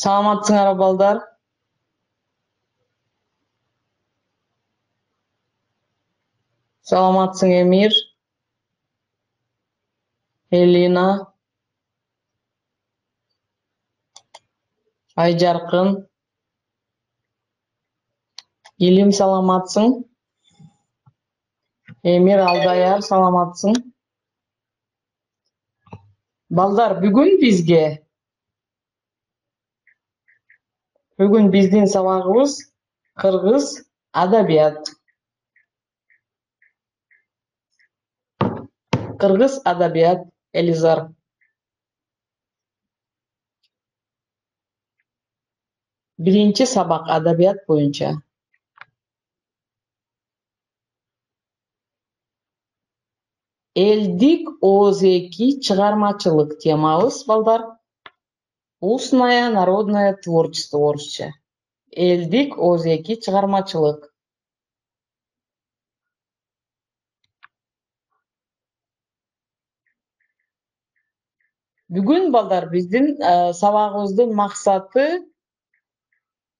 Саламатсыңар балдар. Саламатсың Эмир, Элина, Айжаркын, Илим саламатсың. Эмир, Алдаяр саламатсың. Балдар, бүгүн биздин сабагыбыз кыргыз адабият. Кыргыз адабият, Элизар. Биринчи сабак адабият боюнча. Элдик ооз-2 чыгармачылык темабыз, балдар. Устное народное творчество орусча. Элдик ооз-2 чыгармачылык. Бүгүн балдар биздин сабагыбыздын максаты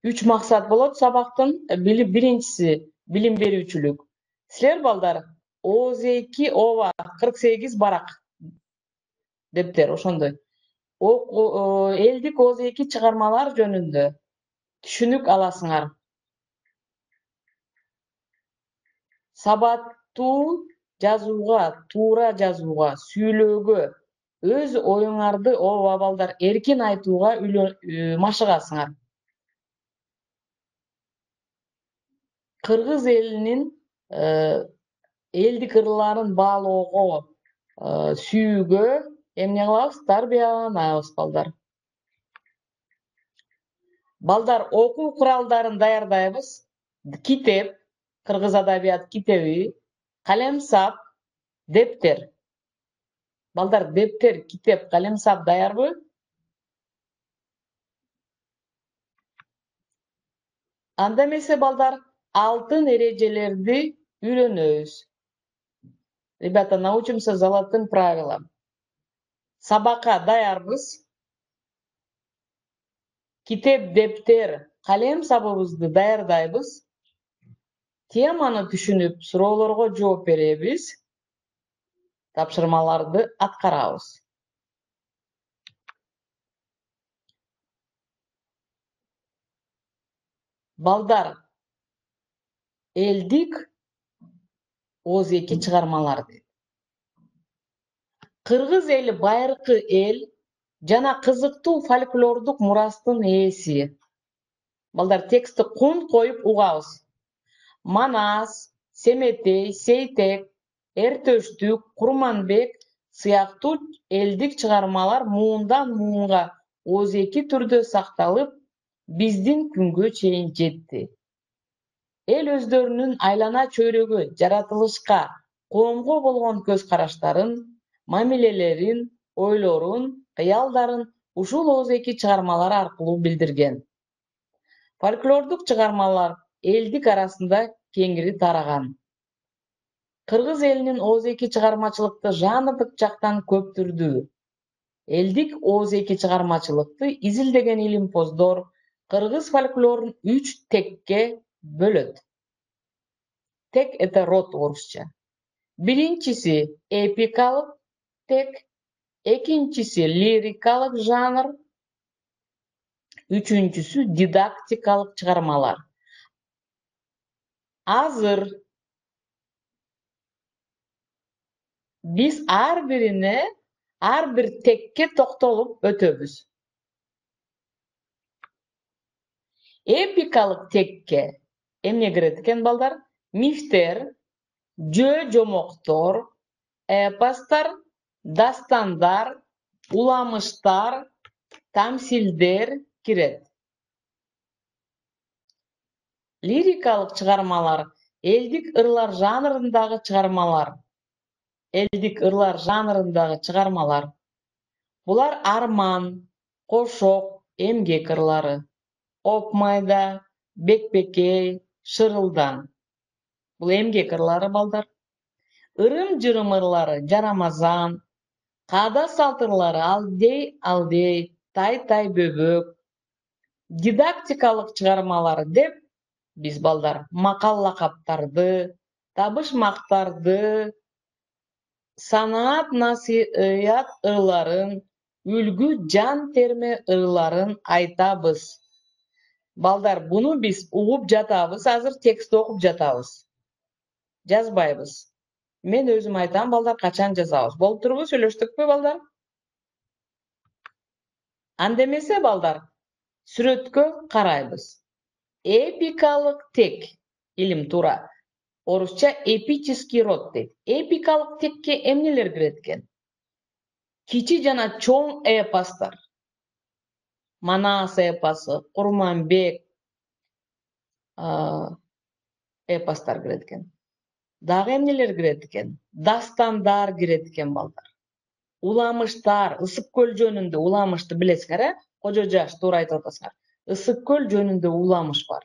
3 максат болот сабактын. Биринчиси билим берүүчүлүк. Силер балдар ооз-2 ооба 48 барак дептер ошондой. Элдик ооз-2 чыгармалар жөнүндө түшүнүк аласыңар. Сабаттуу жазууга, туура жазууга, сүйлөөгө, өз оюңарды ооба балдар эркин айтууга машыгасыңар. Кыргыз элинин элдик ырларын баалоого, сүйүүгө эмне кылабыз? Тарбияланабыз балдар. Балдар, окуу куралдарын даярдайбыз. Китеп, кыргыз адабият китеби, калемсап, дептер. Балдар, дептер, китеп, калемсап даярбы? Анда эмесе балдар, алтын эрежелерди үйрөнөбүз. Ребята, научимся золотым правилам. Сабакка даярбыз. Китеп, дептер, калемсабыбызды даярдайбыз. Теманы түшүнүп, суроолорго жооп беребиз. Тапшырмаларды аткарабыз. Балдар, элдик ооз-2 чыгармалар дейт. Кыргыз эли байыркы эл жана кызыктуу фольклордук мурастын ээси. Балдар, текстти кун коюп угабыз. Манас, Семетей, Сейтек, Эртөштүк, Курманбек сыяктуу элдик чыгармалар муундан муунга ооз-2 түрдө сакталып, биздин күнгө чейин жетти. Эл өздөрүнүн айлана чөйрөгө, жаратылышка, коомго болгон көз караштарын, мамилелерин, ойлорун, кыялдарын ушул ооз-2 чыгармалар аркылуу билдирген. Фольклордук чыгармалар элдик арасында кеңири тараган. Кыргыз элинин ооз-2 чыгармачылыкты жанрдык жактан көптүрдүү. Элдик ооз-2 чыгармачылыкты изилдеген илимпоздор кыргыз фольклорун 3 текке бөлөт. Тек — это род орусча. Биринчиси эпикалык тек, экинчиси лирикалык жанр, үчүнчүсү дидактикалык чыгармалар. Азыр биз ар бир текке токтолуп өтөбүз. Эпикалык текке эмне кирет экен балдар? Мифтер, жөө-жомоктор, эпостор, дастандар, уламыштар, тамсилдер кирет. Лирикалык чыгармалар элдик ырлар жанрындагы чыгармалар. Булар арман, кошок, эмгек ырлары. Оп майда, бекбекей, шырылдан. Бул эмгек ырлары балдар. Ырым-жырым ырлары жарамазан, каада салт ырлары алдей, тай бөбөк. Дидактикалык чыгармалар деп биз балдар макал лакаптарды, табыш мактарды, санаат насыят ырларын, үлгү жан терме ырларын айтабыз. Балдар, буну биз угуп жатабыз, азыр текстти окуп жатабыз. Жазбайбыз. Мен өзүм айтам, балдар, качан жазабыз. Болуп турбу, сүйлөштүкпү, балдар? Анда эмесе, балдар, сүрөткө карайбыз. Эпикалык тек, илим туура. Орусча эпический род дейт. Эпикалык текке эмнелер кирет экен? Кичи жана чоң эпостор. Манас эпосу, Курманбек эпостор кирет экен. Дагы эмнелер кирет экен? Дастандар кирет экен, балдар. Уламыштар, Ысык көл жөнүндө уламышты билесиңер, Кожо Жаш, туура айтып атасыңар. Ысык көл жөнүндө уламыш бар.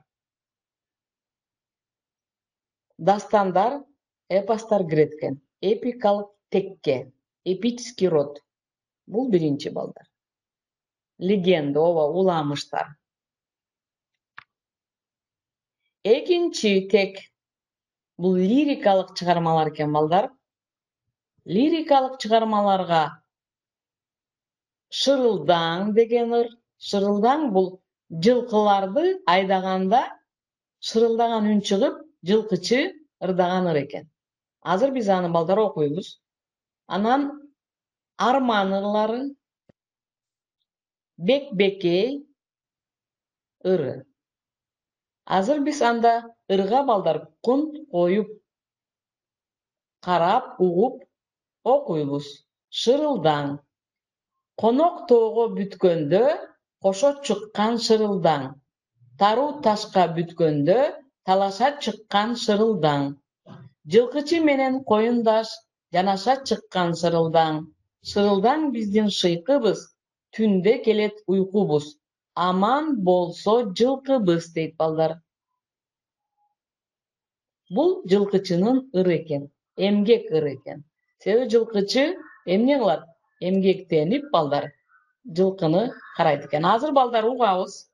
Дастандар, эпостор кирет экен. Эпикалык текке, эпический род. Бул биринчи, балдар. Легенда, уламыштар. Экинчи тек бул лирикалык чыгармалар экен, балдар. Лирикалык чыгармаларга Шырылдаң деген ыр. Шырылдаң бул жылкыларды айдаганда шырылдаган үн чыгып, жылкычы ырдаган ыр экен. Азыр биз аны, балдар, окуйбуз. Анан арман ырлары, Бекбекей ыры. Азыр биз анда ырга, балдар, кун коюп, карап, угуп окуйбуз. Шырылдаң. Конок тоого бүткөндө кошо чыккан шырылдаң. Таруу ташка бүткөндө талаша чыккан шырылдаң. Жылкычы менен коюндаш жанаша чыккан шырылдаң. Шырылдаң биздин шыйкыбыз, түндө келет уйкубуз. Аман болсо жылкыбыз, дейт, балдар. Бул жылкычынын ыры экен, эмгек ыры экен. Себеби жылкычы эмне кылат? Эмгектенип, балдар, жылкыны карайт экен. Азыр, балдар, угабыз.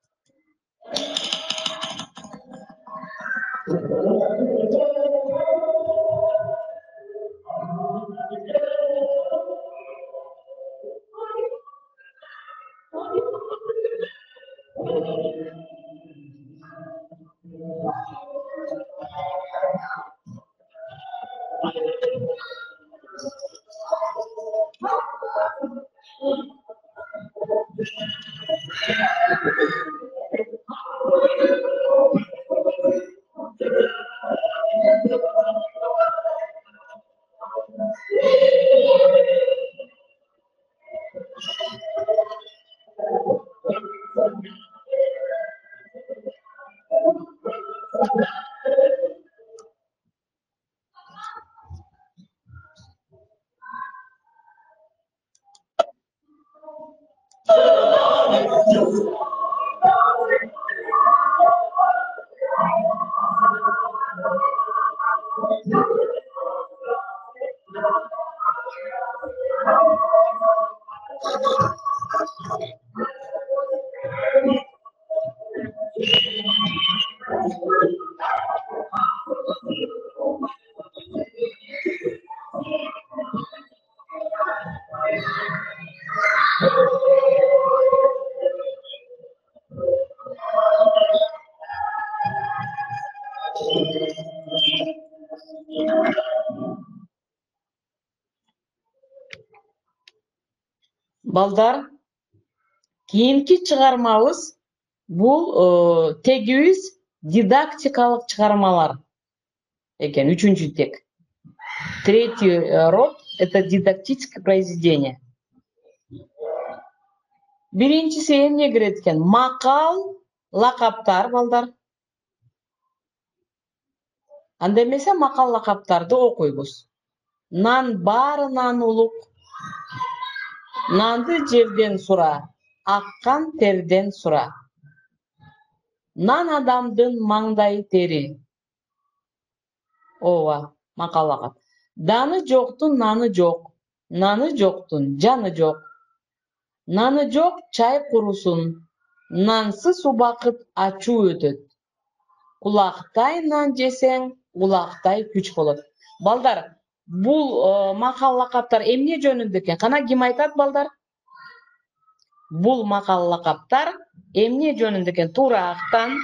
Балдар, кийинки чыгармабыз бул тегибиз дидактикалык чыгармалар экен, үчүнчү тек. Третий род — это дидактическое произведение. Биринчиси эмне кирет экен? Макал, лакаптар, балдар. Анда эмесе макал лакаптарды окуйбуз. Нан баарынан улук, нанды жерден сура, аккан терден сура. Нан адамдын маңдай тери. ооба, макаллакап. Даны жоктун наны жок, наны жоктун жаны жок. Наны жок чай курусун, нансыз убакыт ачуу өтөт. Кулактай нан жесең, улактай күч болот. Балдар, бул макал лакаптар эмне жөнүндө экен? Кана ким айтат, балдар? Бул макал лакаптар эмне жөнүндө экен? Туура актан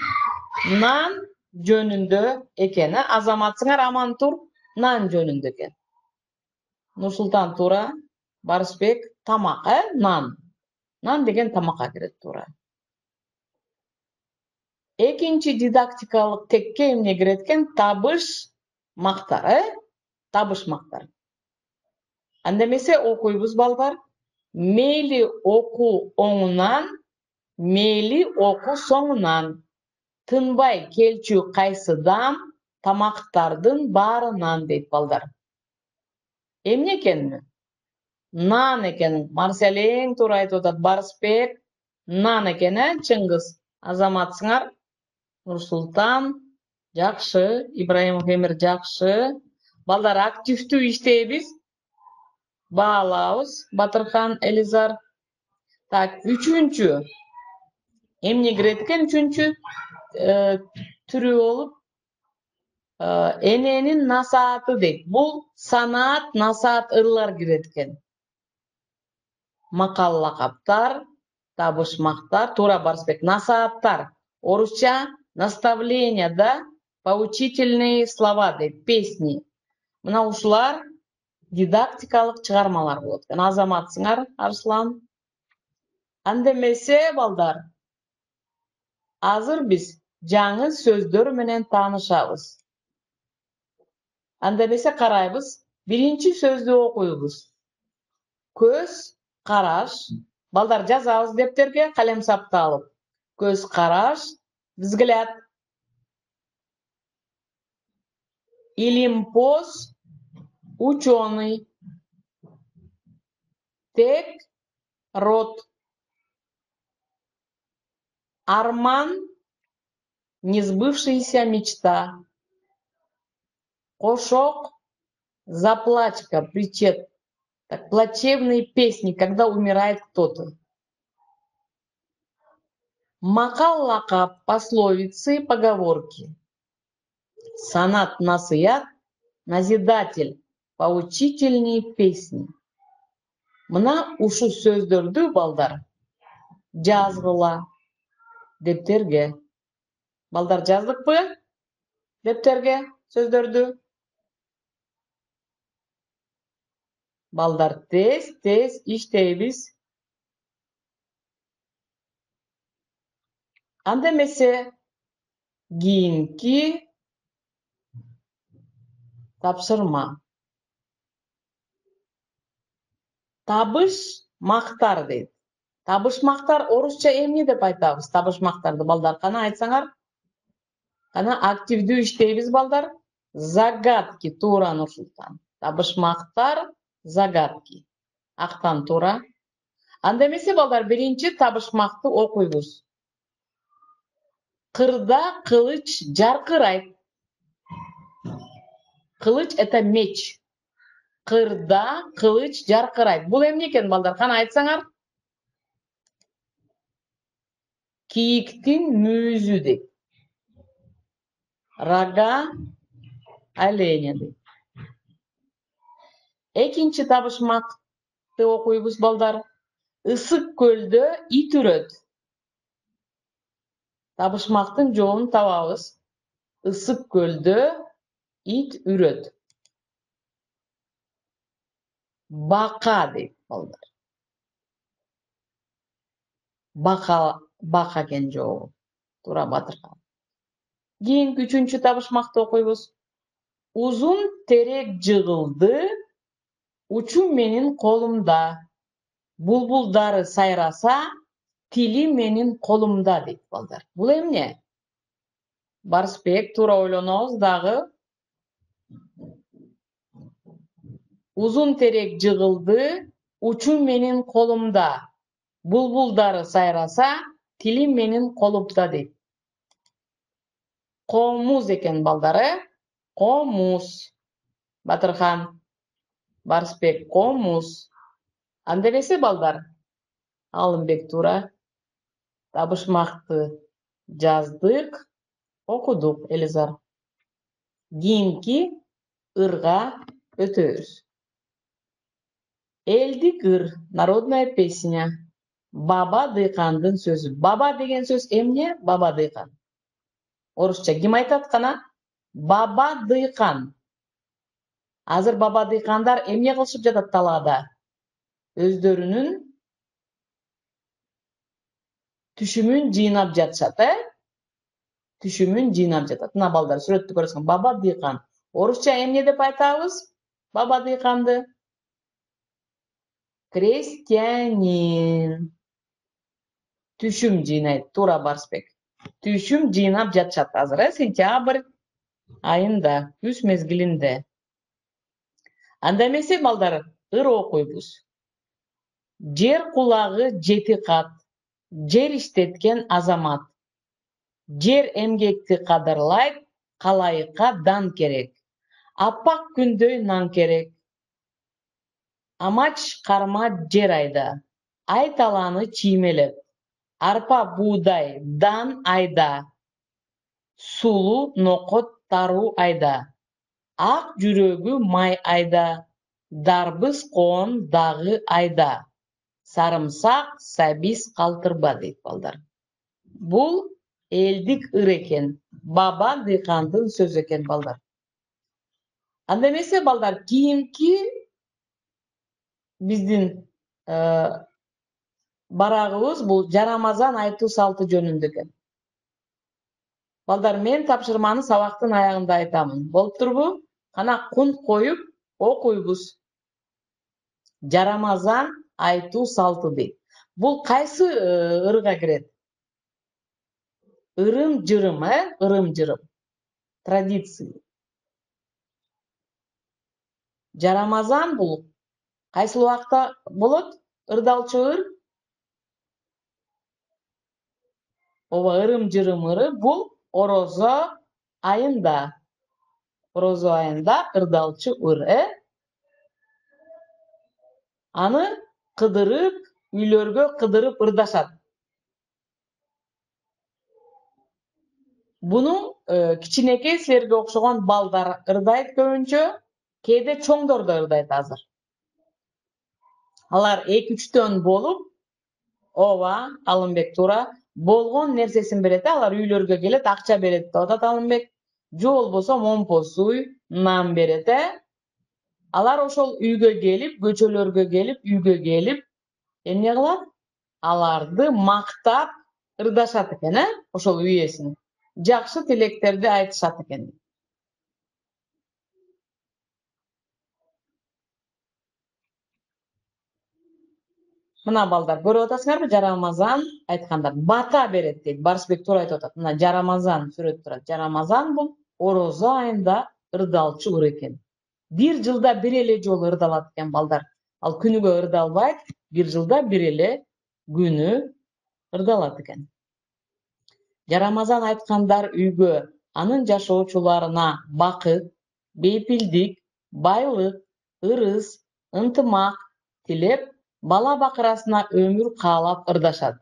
нан жөнүндө экен. Азаматсыңар аман тур, нан жөнүндө экен. Нурсултан туура, Барысбек тамак, нан. Нан деген тамакка кирет, туура. Экинчи дидактикалык текке эмне кирет экен? Табыш мактар, табыш мактар. Анда эмесе окуйбуз, балдар. Мейли оку оңунан, мейли оку соңунан. Тынбай келчү кайсыдан, тамактардын баарынан, дейт, балдар. Эмне экен? Нан экен. Марсель эң туура айтып атат. Барысбек нан экен, Чыңгыз. Азаматсыңар? Нурсултан жакшы, Ибраимов Эмир жакшы. Балдар, активдүү иштейбиз. Баалабыз. Батырхан, Элизар. Так, үчүнчү. Эмне кирет экен? Үчүнчү түрү болуп эненин насааты дейт. Бул санаат, насаат ырлар кирет экен. Макал лакаптар, табышмактар, туура, Барысбек. Насааттар. Орусча наставления, да, поучительные слова дейт, песни. Мына ушулар дидактикалык чыгармалар болот экен. Азаматсыңар, Арслан? Анда эмесе, балдар, азыр биз жаңы сөздөр менен таанышабыз. Анда эмесе карайбыз. Биринчи сөздү окуйбуз. Көз караш. Балдар, жазабыз дептерге, калем сапты алып. Көз караш, взгляд. Илимпоз, ученый. Тек, рот. Арман, несбывшаяся мечта. Кошок, заплачка, причет. Так, плачевные песни, когда умирает кто-то. Макал лакап, пословицы, поговорки. Сонат, насыят, назидатель, поучительные песни. Мына ушу сөздөрдү, балдар, жазгыла дептерге. Балдар, жаздыкпы? Дептерге сөздөрдү. Балдар, тез иштейбиз. Анда эмесе кийинки тапшырма. Табыш мактар дейт. Табыш мактар орусча эмне деп айтабыз? Табыш мактарды, балдар, кана айтсаңар? Кана активдүү иштейбиз, балдар. Загадки, туура, Нурсултан. Табыш мактар, загадки. Актан туура. Анда эмесе, балдар, биринчи табышмакты окуйбуз. Кырда кылыч жаркырайт. Кылыч — это меч. Кырда кылыч жаркырайт. Бул эмне экен, балдар? Кана айтсаңар? Кийиктин мүйүзү дейт. Рога оленя дейт. Экинчи табышмакты окуйбуз, балдар. Ысык көлдө ит үрөт. Табышмактын жообун табабыз. Ысык көлдө ит үрөт. Бака дейт, балдар. Бака экен жообу. Туура, Батырхан. Кийинки үчүнчү табышмакты окуйбуз. Узун терек жыгылды, учу менин колумда. Булбулдары сайраса, тили менин колумда, дейт, балдар. Бул эмне? Барысбек, туура ойлонобуз дагы. Узун терек жыгылды, учу менин колумда. Булбулдары сайраса, тили менин колумда, дейт. Комуз экен, балдар, Комуз. Батырхан. Барысбек. Комуз. Анда эмесе балдар? Алымбек тура. Табышмакты жаздык, окудук, Элизар. Кийинки ырга өтөбүз. Элдик ыр. Народная песня. Баба дыйкандын сөзү. Баба деген сөз эмне? Баба дыйкан. Орусча ким айтат кана? Баба дыйкан. Азыр баба дыйкандар эмне кылышып жатат талаада? Өздөрүнүн түшүмүн жыйнап жатышат, Түшүмүн жыйнап жатат. Мына балдар сүрөттү көрөсүң. Баба дыйкан. Орусча эмне деп айтабыз? Баба дыйканды. Крестьянин. Түшүм жыйнайт. Туура, Барысбек. Түшүм жыйнап жатышат азыр, сентябрь айында, күз мезгилинде. Анда эмесе балдар, ыр окуйбуз. Жер кулагы 7 кат. Жер иштеткен азамат. Жер эмгекти кадырлайт, калайыкка дан керек. Аппак күндөй нан керек. Амач карма жер айда. Ай таланы чиймелеп. Арпа буудай дан айда. Сулуу нокот таруу айда. Ак жүрөгү май айда. Дарбыз коон дагы айда. Сарымсак сабиз калтырба дейт балдар. Бул элдик ыр экен. Баба дыйкандын сөзү экен балдар. Анда эмесе балдар, кийинки биздин барагыбыз бул жарамазан айтуу салты жөнүндө экен. Балдар, мен тапшырманы сабактын аягында айтамын. Болуп турбу? Кана кунт коюп окуйбуз. Жарамазан айтуу салты дейт. Бул кайсы ырга кирет? Ырым-жырым, ырым-жырым. Традиция. Жарамазан бул кайсы убакта болот? Ырдалчу ыр? Ооба, ырым-жырым ыры бул орозо айында. Орозо айында ырдалчу ыр, Аны кыдырып, үйлөргө кыдырып ырдашат. Буну кичинекей силерге окшогон балдар ырдайт көбүнчө, кээде чоңдор да ырдайт азыр. Алар 2-3төн болуп, ооба, Алымбек туура, болгон нерсесин берет, алар үйлөргө келет, акча берет деп атат Алымбек. Же болбосо момпосуй, нан берет, Алар ошол үйгө келип, көчөлөргө келип, үйгө келип, эмне кылат? Аларды мактап ырдашат экен, ошол үй ээсин. Жакшы тилектерди айтышат экен. Мына балдар, көрүп атасыңарбы? Жарамазан айткандар бата берет дейт. Барысбек туура айтып атат. Мына Жарамазан сүрөт турат. Жарамазан бул орозо айында ырдалчу ыр экен. Бир жылда бир эле жолу ырдалат экен балдар. Ал күнүгө ырдалбайт, бир жылда бир эле күнү ырдалат экен. Жарамазан айткандар үйгө анын жашоочуларына бакыт, бейпилдик, байлык, ырыс, ынтымак тилеп, бала бакырасына өмүр каалап ырдашат.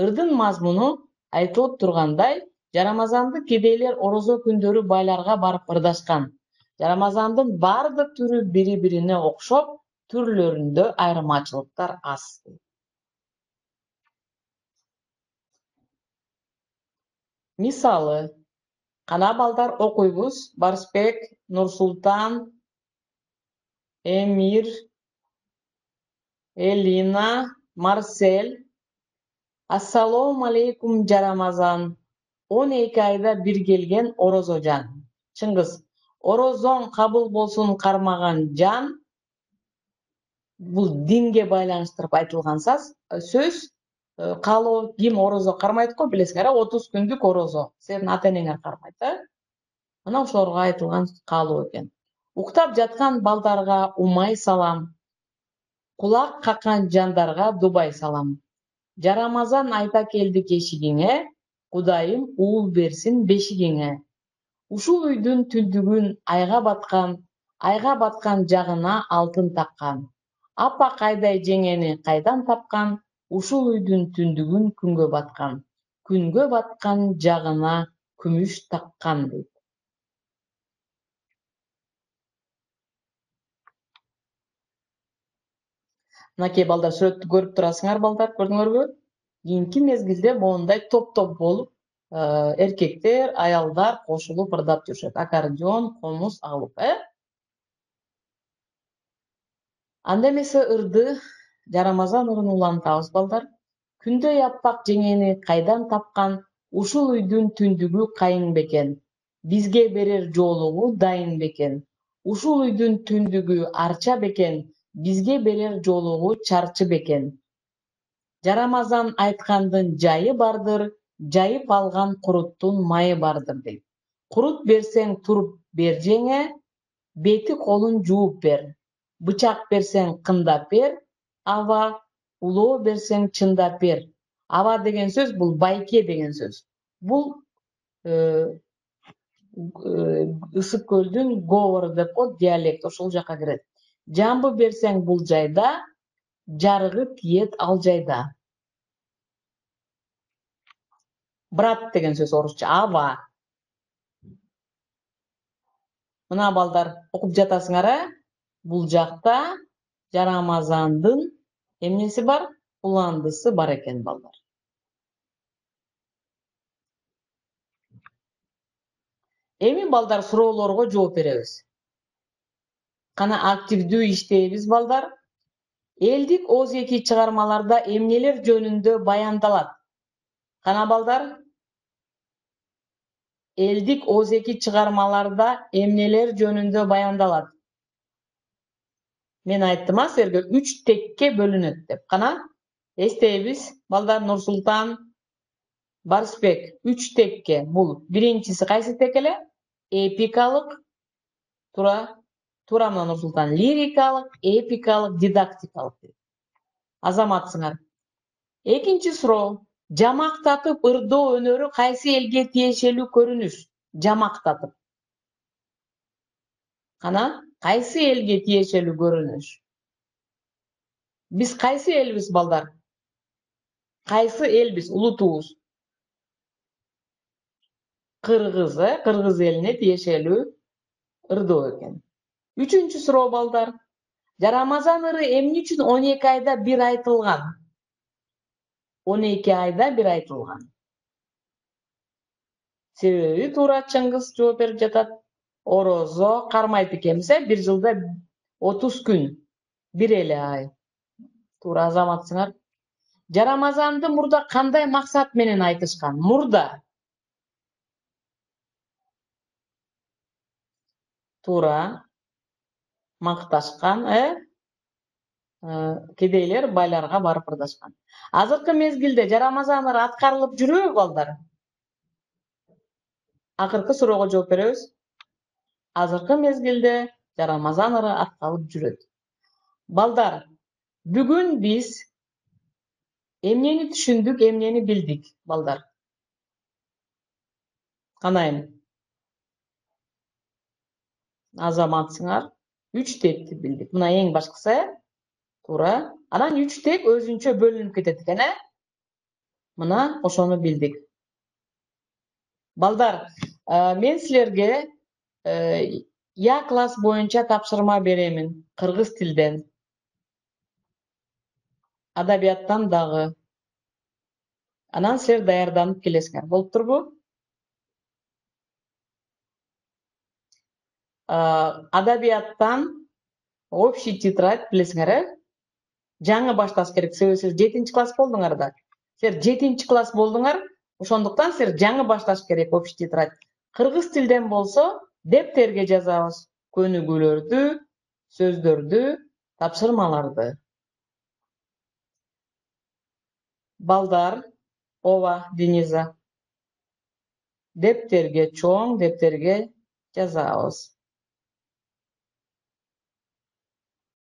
Ырдын мазмуну айтылып тургандай, Жарамазанды кедейлер орозо күндөрү байларга барып ырдашкан. Жарамазандын бардык түрү бири-бирине окшоп, түрлөрүндө айырмачылыктар аз. Мисалы, кана балдар окуйбуз. Барысбек, Нурсултан, Эмир, Элина, Марсель. Ассалому алейкум Жарамазан. 12 айда бир келген орозо жан. Чыңгыз, орозоң кабыл болсун кармаган жан. Бул динге байланыштырып айтылган сөз. Каалоо, ким орозо кармайт го, билесиңер, 30 күндүк орозо. Сенин ата-энеңер кармайт, Мына ошолорго айтылган каалоо экен. Уктап жаткан балдарга умай салам. Кулак каккан жандарга дубай салам. Жарамазан айта келди кешигиңе, Кудайым уул берсин бешигиңе. Ушул үйдүн түндүгүн айга баткан жагына алтын таккан. Аппак айдай жеңени кайдан тапкан? Ушул үйдүн түндүгүн күнгө баткан жагына күмүш таккан дейт. Мынакей балдар сүрөттү көрүп турасыңар балдар, көрдүңөрбү? Кийинки мезгилде моундай топ болуп эркектер, аялдар кошулуп ырдап жүрүшөт. Аккордеон, комуз алып, Анда эмесе ырды, жарамазан ырын улантабыз балдар. Күндөй аппак жеңени кайдан тапкан? Ушул үйдүн түндүгү кайын бекен. Бизге берер жоолугу дайын бекен. Ушул үйдүн түндүгү арча бекен. Бизге берер жоолугу чарчы бекен. Жарамазан айткандын жайы бардыр, жайып алган куруттун майы бардыр дейт. Курут берсең туруп бер жеңе, бети колун жууп бер. Бычак берсең кындап бер, аба, улоо берсең чындап бер. Аба деген сөз бул байке деген сөз. Бул Ысык көлдүн говору деп коет, диалект ошол жака кирет. Жамбы берсең бул жайда, жарыгы тиет ал жайда. Брат деген сөз орусча, аба. Мына балдар окуп жатасыңар, Бул жакта жарамазандын эмнеси бар? Уландысы бар экен балдар. Эми балдар суроолорго жооп беребиз. Кана активдүү иштейбиз балдар. Элдик ооз-эки чыгармаларда эмнелер жөнүндө баяндалат? Кана балдар? Элдик ооз-эки чыгармаларда эмнелер жөнүндө баяндалат? Мен айттым силерге 3 текке бөлүнөт деп. Кана эстейбиз балдар, Нурсултан, Барысбек 3 текке. Бул биринчиси кайсы тек эле? Эпикалык, туура мына Нурсултан, лирикалык, эпикалык, дидактикалык. Азаматсыңар. Экинчи суроо. Жамактатып ырдоо өнөрү кайсы элге тиешелүү көрүнүш? Жамактатып. Кана, кайсы элге тиешелүү көрүнүш? Биз кайсы элбиз балдар? Кайсы элбиз, улутубуз? Кыргыз, Кыргыз элине тиешелүү ырдоо экен. Үчүнчү суроо балдар. Жарамазан ыры эмне үчүн 12 айда бир айтылган? 12 айда бир айтылган. Себеби туура Чыңгыз жооп берип жатат. Орозо кармайт экенбиз, бир жылда 30 күн, бир эле ай. Туура азаматсыңар. Жарамазанды мурда кандай максат менен айтышкан? Мурда. Туура. Макташкан, кедейлер байларга барып ырдашкан. Азыркы мезгилде жарамазан ыры аткарылып жүрөбү балдар? Акыркы суроого жооп беребиз. Азыркы мезгилде жарамазан ыры аткарылып жүрөт. Балдар, бүгүн биз эмнени түшүндүк, эмнени билдик, балдар? Канайын? Азаматсыңар. 3 текти билдик. Мына эң башкысы, туура. Анан 3 тек өзүнчө бөлүнүп кетет экен, Мына ошону билдик. Балдар, мен силерге Я класс боюнча тапшырма беремин. Кыргыз тилден. Адабияттан дагы. Анан силер даярданып келесиңер. Болуп турбу? Адабияттан общий тетрадь билесиңер, Жаңы башташ керек. Себеби силер 7 класс болдуңар да. Силер 7 класс болдуңар, ошондуктан силер жаңы башташ керек общий тетрадь. Кыргыз тилден болсо, дептерге жазабыз. Көнүгүүлөрдү, сөздөрдү, тапшырмаларды. Балдар, ооба, Дениза. Дептерге, чоң дептерге жазабыз.